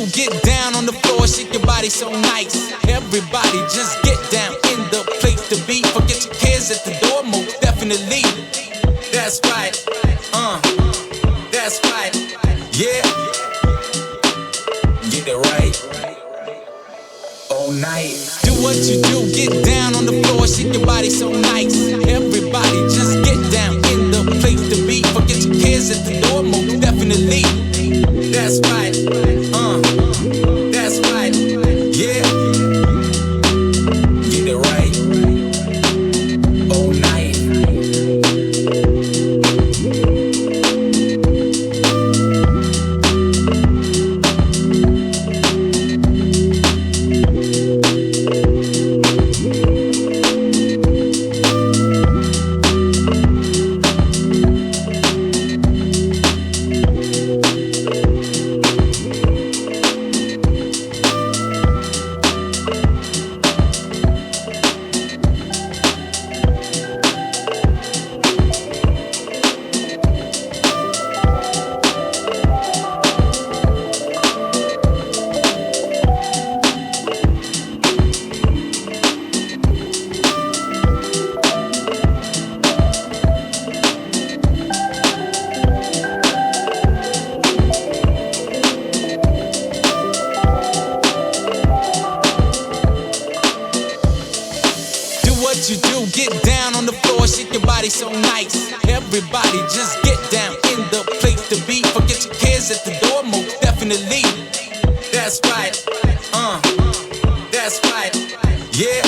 do, get down on the floor, shake your body so nice. Everybody just get down in the place to be. Forget your cares at the door, most definitely. That's right, that's right, yeah. Get it right, all night. Do what you do, get down on the floor, shake your body so nice. Everybody just get down in the place to be. Forget your cares at the door, most definitely. That's right, that's right, yeah. Get it right, all night. What you do, get down on the floor, shake your body so nice. Everybody just get down in the place to be. Forget your cares at the door, most definitely. That's right, that's right, yeah.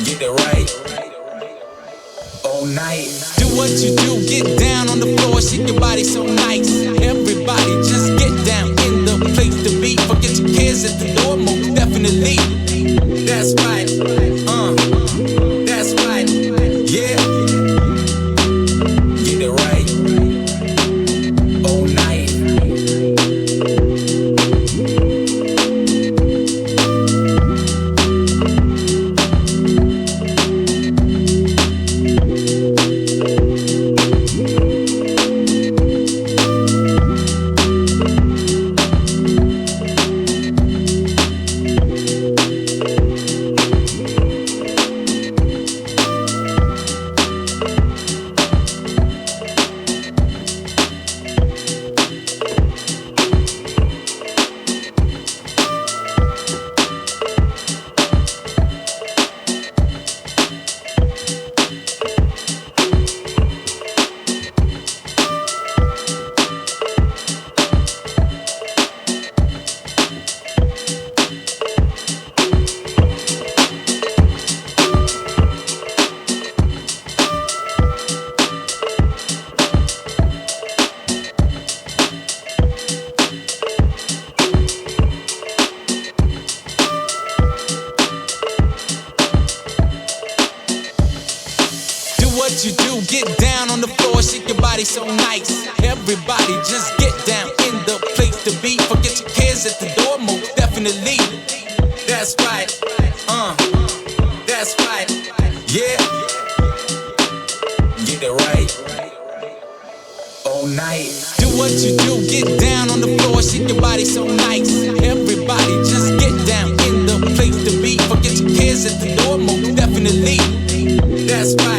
Get it right, all night. Do what you do, get down on the floor, shake your body so nice. Everybody just get down in the place to be. Forget your cares at the door, most definitely. That's right, that's right, yeah. Get it right, all night. What you do, get down on the floor, shake your body so nice. Everybody just get down in the place to be. Forget your cares at the door, most definitely. That's right, that's right, yeah. Get it right, all night. Do what you do, get down on the floor, shake your body so nice. Everybody just get down in the place to be. Forget your cares at the door, most definitely. That's right.